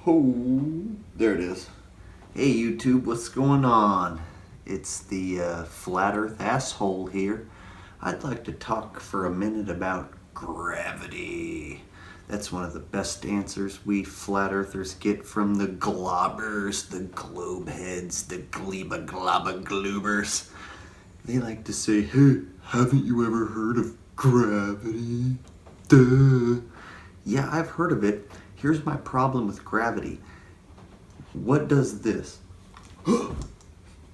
Oh, there it is. Hey YouTube, what's going on? It's the Flat Earth asshole here. I'd like to talk for a minute about gravity. That's one of the best answers we flat earthers get from the globbers, the globe heads, the gleba globba gloobers. They like to say, hey, haven't you ever heard of gravity? Duh. Yeah, I've heard of it. Here's my problem with gravity. What does this?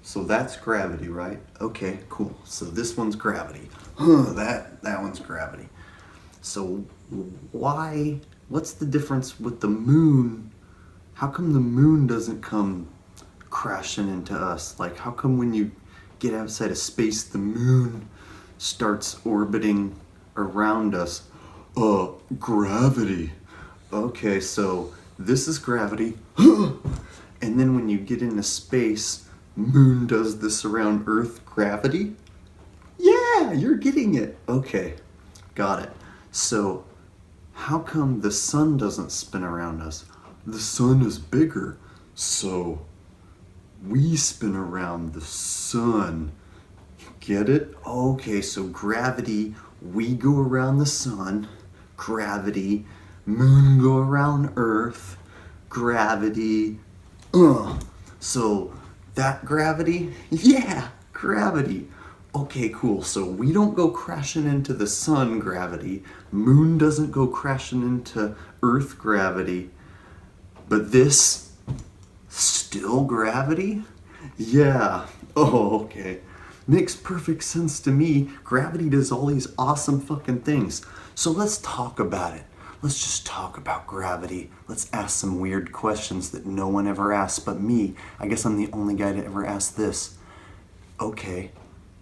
So that's gravity, right? Okay, cool. So this one's gravity. That one's gravity. So what's the difference with the moon? How come the moon doesn't come crashing into us? Like, how come when you get outside of space, the moon starts orbiting around us? Gravity. Okay, so this is gravity. And then when you get into space, moon does this around Earth, gravity? Yeah, you're getting it. Okay, got it. So how come the sun doesn't spin around us? The sun is bigger, so we spin around the sun. Get it? Okay, so gravity, we go around the sun. Gravity, moon go around Earth. Gravity. So that gravity? Yeah, gravity. Okay, cool. So we don't go crashing into the sun, gravity. Moon doesn't go crashing into Earth, gravity. But this, still gravity? Yeah. Oh, okay. Makes perfect sense to me. Gravity does all these awesome fucking things. So let's talk about it. Let's just talk about gravity. Let's ask some weird questions that no one ever asks but me. I guess I'm the only guy to ever ask this. Okay,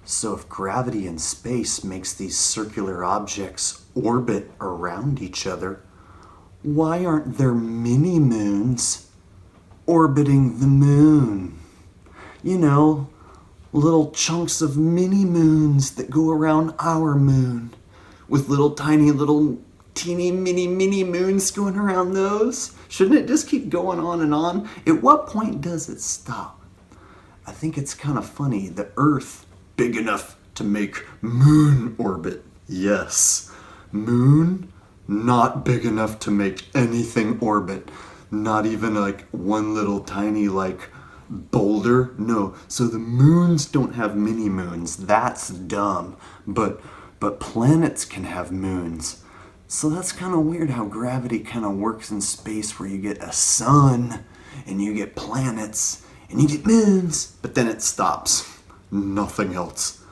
so if gravity in space makes these circular objects orbit around each other, why aren't there mini moons orbiting the moon? You know, little chunks of mini moons that go around our moon with little tiny little teeny mini moons going around those. Shouldn't it just keep going on and on? At what point does it stop? I think it's kind of funny. The Earth, big enough to make moon orbit. Yes. Moon, not big enough to make anything orbit. Not even like one little tiny like boulder. No. So the moons don't have mini moons. That's dumb. But planets can have moons. So that's kind of weird how gravity kind of works in space, where you get a sun and you get planets and you get moons, but then it stops. Nothing else.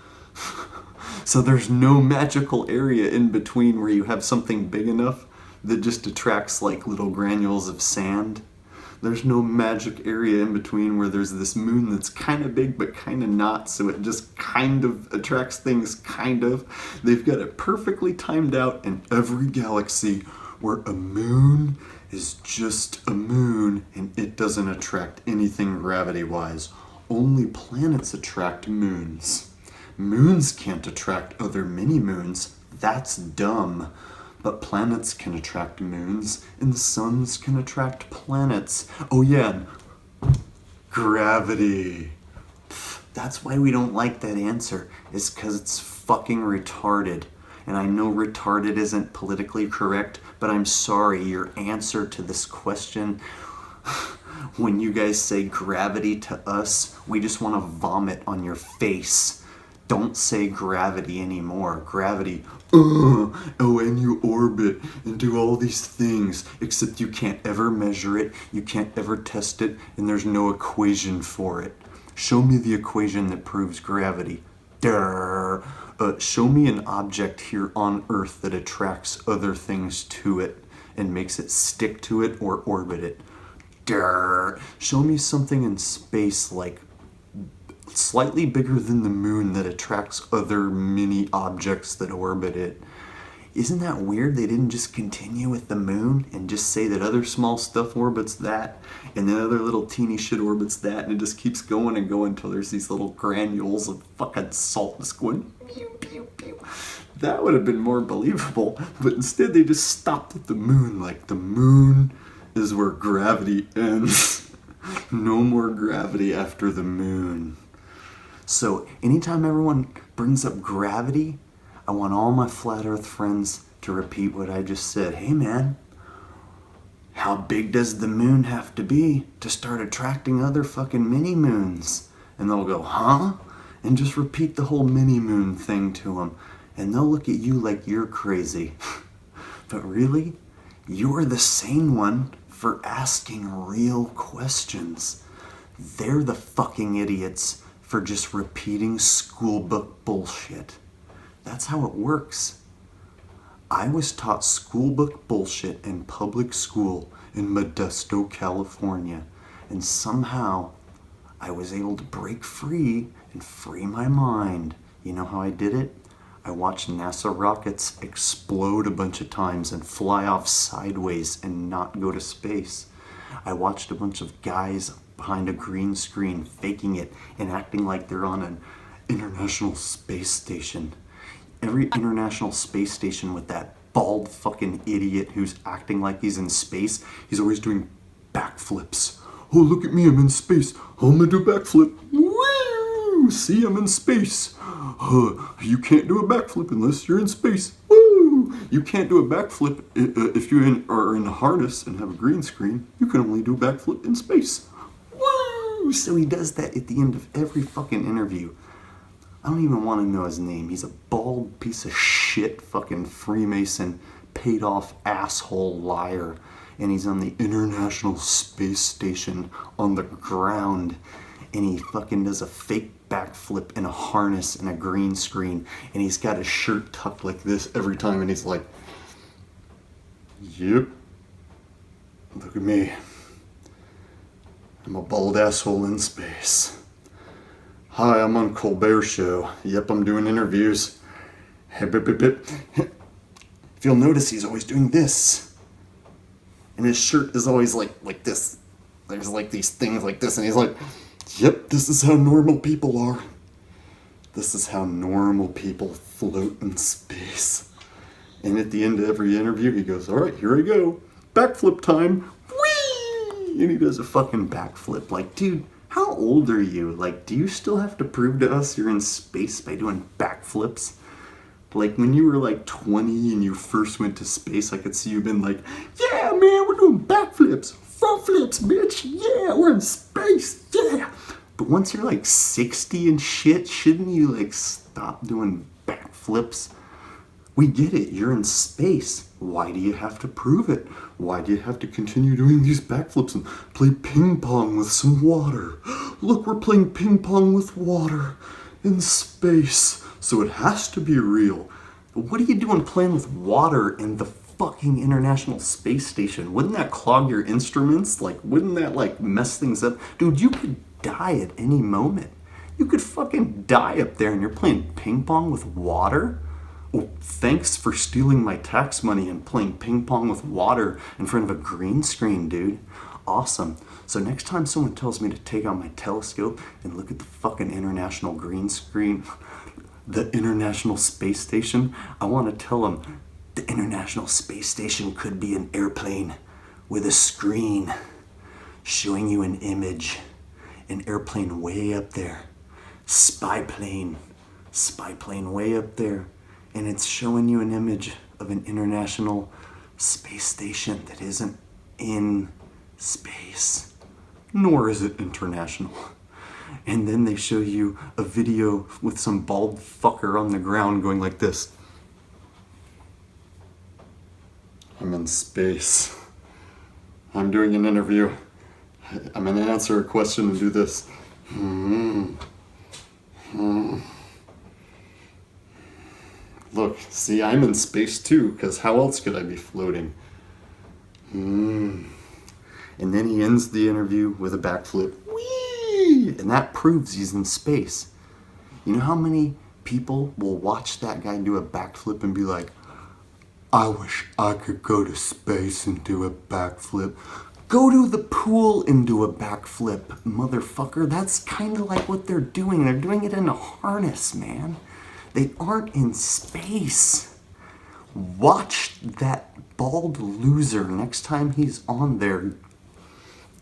So there's no magical area in between where you have something big enough that just attracts like little granules of sand. There's no magic area in between where there's this moon that's kind of big but kind of not, so it just kind of attracts things, kind of. They've got it perfectly timed out in every galaxy where a moon is just a moon and it doesn't attract anything gravity-wise. Only planets attract moons. Moons can't attract other mini-moons. That's dumb. But planets can attract moons, and suns can attract planets. Oh yeah, gravity. That's why we don't like that answer, is because it's fucking retarded. And I know retarded isn't politically correct, but I'm sorry, your answer to this question, when you guys say gravity to us, we just want to vomit on your face. Don't say gravity anymore. Gravity, and you orbit and do all these things, except you can't ever measure it, you can't ever test it, and there's no equation for it. Show me the equation that proves gravity. Show me an object here on Earth that attracts other things to it and makes it stick to it or orbit it. Show me something in space like slightly bigger than the moon that attracts other mini objects that orbit it. Isn't that weird? They didn't just continue with the moon and just say that other small stuff orbits that, and then other little teeny shit orbits that, and it just keeps going and going until there's these little granules of fucking salt just going pew, pew, pew. That would have been more believable, but instead they just stopped at the moon. Like, the moon is where gravity ends. No more gravity after the moon. So anytime everyone brings up gravity, I want all my flat earth friends to repeat what I just said. Hey man, how big does the moon have to be to start attracting other fucking mini moons? And they'll go, huh? And just repeat the whole mini moon thing to them. And they'll look at you like you're crazy. But really, you're the sane one for asking real questions. They're the fucking idiots for just repeating school book bullshit. That's how it works. I was taught school book bullshit in public school in Modesto, California, and somehow I was able to break free and free my mind. You know how I did it? I watched NASA rockets explode a bunch of times and fly off sideways and not go to space. I watched a bunch of guys behind a green screen faking it and acting like they're on an international space station. Every international space station with that bald fucking idiot who's acting like he's in space, he's always doing backflips. Oh, look at me, I'm in space. I'm gonna do a backflip. Woo! See, I'm in space. You can't do a backflip unless you're in space. Woo! You can't do a backflip if you are in a harness and have a green screen. You can only do a backflip in space. Woo! So he does that at the end of every fucking interview. I don't even want to know his name. He's a bald piece of shit fucking Freemason, paid off asshole liar. And he's on the International Space Station on the ground. And he fucking does a fake backflip in a harness and a green screen. And he's got his shirt tucked like this every time. And he's like, yep, look at me. I'm a bald asshole in space. Hi, I'm on Colbert Show. Yep, I'm doing interviews. If you'll notice, he's always doing this. And his shirt is always like this. There's like these things like this, and he's like, yep, this is how normal people are. This is how normal people float in space. And at the end of every interview, he goes, all right, here I go. Backflip time. Whee! And he does a fucking backflip. Like, dude, how old are you? Like, do you still have to prove to us you're in space by doing backflips? Like, when you were like 20 and you first went to space, I could see you been like, yeah, man, we're doing backflips, front flips, bitch, yeah, we're in space, yeah. But once you're like 60 and shit, shouldn't you like stop doing backflips? We get it, you're in space. Why do you have to prove it? Why do you have to continue doing these backflips and play ping pong with some water? Look, we're playing ping pong with water in space. So it has to be real. What are you doing playing with water in the fucking International Space Station? Wouldn't that clog your instruments? Like, wouldn't that like mess things up? Dude, you could die at any moment. You could fucking die up there and you're playing ping pong with water? Oh, thanks for stealing my tax money and playing ping pong with water in front of a green screen, dude. Awesome. So next time someone tells me to take out my telescope and look at the fucking international green screen, the International Space Station, I want to tell them the International Space Station could be an airplane with a screen showing you an image. An airplane way up there. Spy plane way up there. And it's showing you an image of an International Space Station that isn't in space, nor is it international. And then they show you a video with some bald fucker on the ground going like this. I'm in space. I'm doing an interview. I'm gonna answer a question and do this. Look, see, I'm in space too, because how else could I be floating? And then he ends the interview with a backflip. Whee! And that proves he's in space. You know how many people will watch that guy do a backflip and be like, I wish I could go to space and do a backflip. Go to the pool and do a backflip, motherfucker. That's kind of like what they're doing. They're doing it in a harness, man. They aren't in space. Watch that bald loser next time he's on there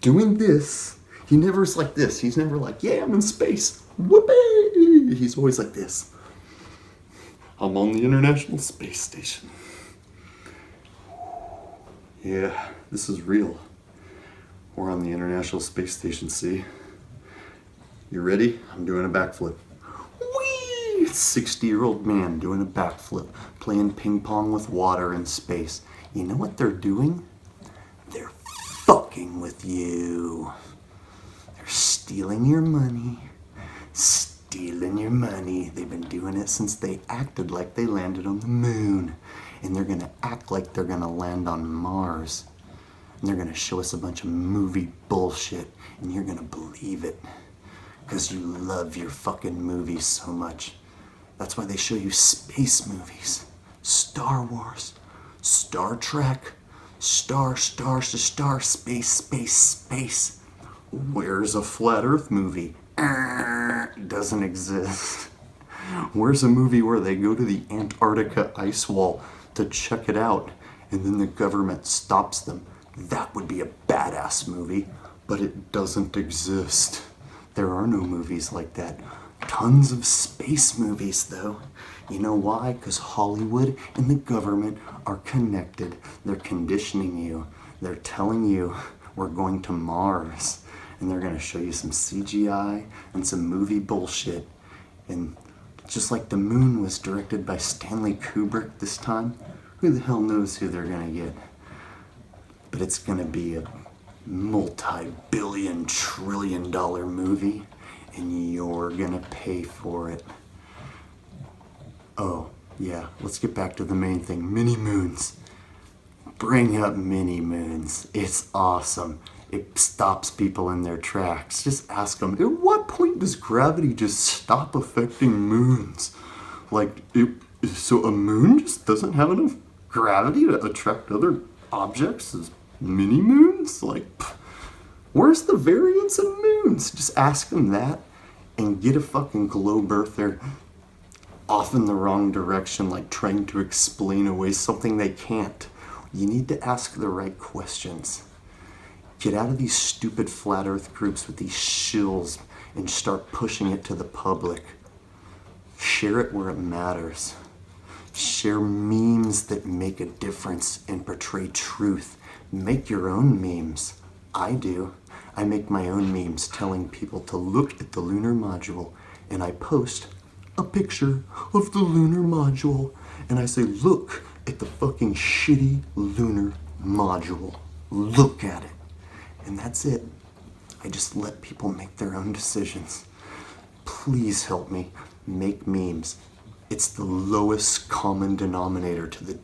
doing this. He never is like this. He's never like, yeah, I'm in space. Whoopee! He's always like this. I'm on the International Space Station. Yeah, this is real. We're on the International Space Station, see? You ready? I'm doing a backflip. Whee! 60-year-old man doing a backflip, playing ping pong with water in space. You know what they're doing? They're fucking with you. They're stealing your money. Stealing your money. They've been doing it since they acted like they landed on the moon. And they're gonna act like they're gonna land on Mars. And they're gonna show us a bunch of movie bullshit. And you're gonna believe it. Because you love your fucking movies so much. That's why they show you space movies. Star Wars. Star Trek. Stars to star. Space, space, space. Where's a flat earth movie? Doesn't exist. Where's a movie where they go to the Antarctica ice wall to check it out and then the government stops them? That would be a badass movie, but it doesn't exist. There are no movies like that. Tons of space movies though. You know why? Because Hollywood and the government are connected. They're conditioning you. They're telling you we're going to Mars. And they're going to show you some CGI and some movie bullshit. And just like the moon was directed by Stanley Kubrick this time, who the hell knows who they're going to get? But it's going to be a multi-billion, trillion-dollar movie, and you're going to pay for it. Oh, yeah, let's get back to the main thing. Mini moons. Bring up mini moons. It's awesome. It stops people in their tracks. Just ask them, at what point does gravity just stop affecting moons? Like, so a moon just doesn't have enough gravity to attract other objects as mini moons? Like, where's the variance in moons? Just ask them that and get a fucking globe earther off in the wrong direction, like trying to explain away something they can't. You need to ask the right questions. Get out of these stupid flat earth groups with these shills and start pushing it to the public. Share it where it matters. Share memes that make a difference and portray truth. Make your own memes. I do. I make my own memes telling people to look at the lunar module, and I post a picture of the lunar module and I say, look at the fucking shitty lunar module. Look at it. And that's it. I just let people make their own decisions. Please help me make memes. It's the lowest common denominator to the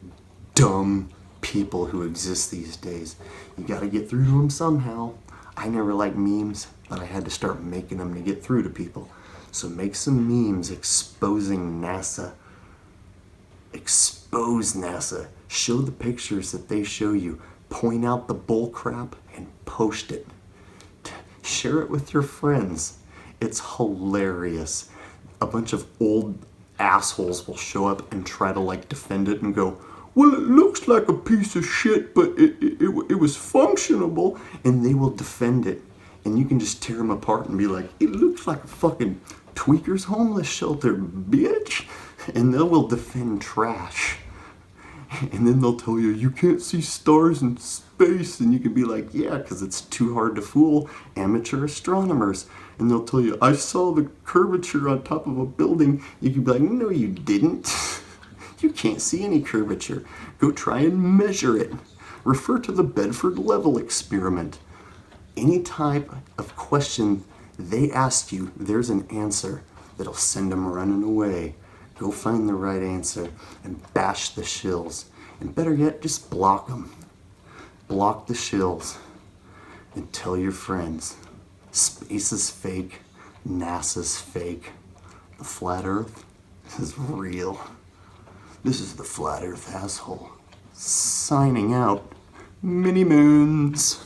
dumb people who exist these days. You gotta get through to them somehow. I never liked memes, but I had to start making them to get through to people. So make some memes exposing NASA. Expose NASA. Show the pictures that they show you. Point out the bull crap and post it. Share it with your friends. It's hilarious. A bunch of old assholes will show up and try to like defend it and go, well, it looks like a piece of shit, but it was functionable. And they will defend it. And you can just tear them apart and be like, it looks like a fucking tweaker's homeless shelter, bitch. And they will defend trash. And then they'll tell you, you can't see stars in space. And you can be like, yeah, because it's too hard to fool amateur astronomers. And they'll tell you, I saw the curvature on top of a building. You can be like, no, you didn't. You can't see any curvature. Go try and measure it. Refer to the Bedford level experiment. Any type of question they ask you, there's an answer that'll send them running away. Go find the right answer and bash the shills. And better yet, just block them. Block the shills and tell your friends. Space is fake. NASA's fake. The flat earth is real. This is the flat earth asshole. Signing out. Mini moons.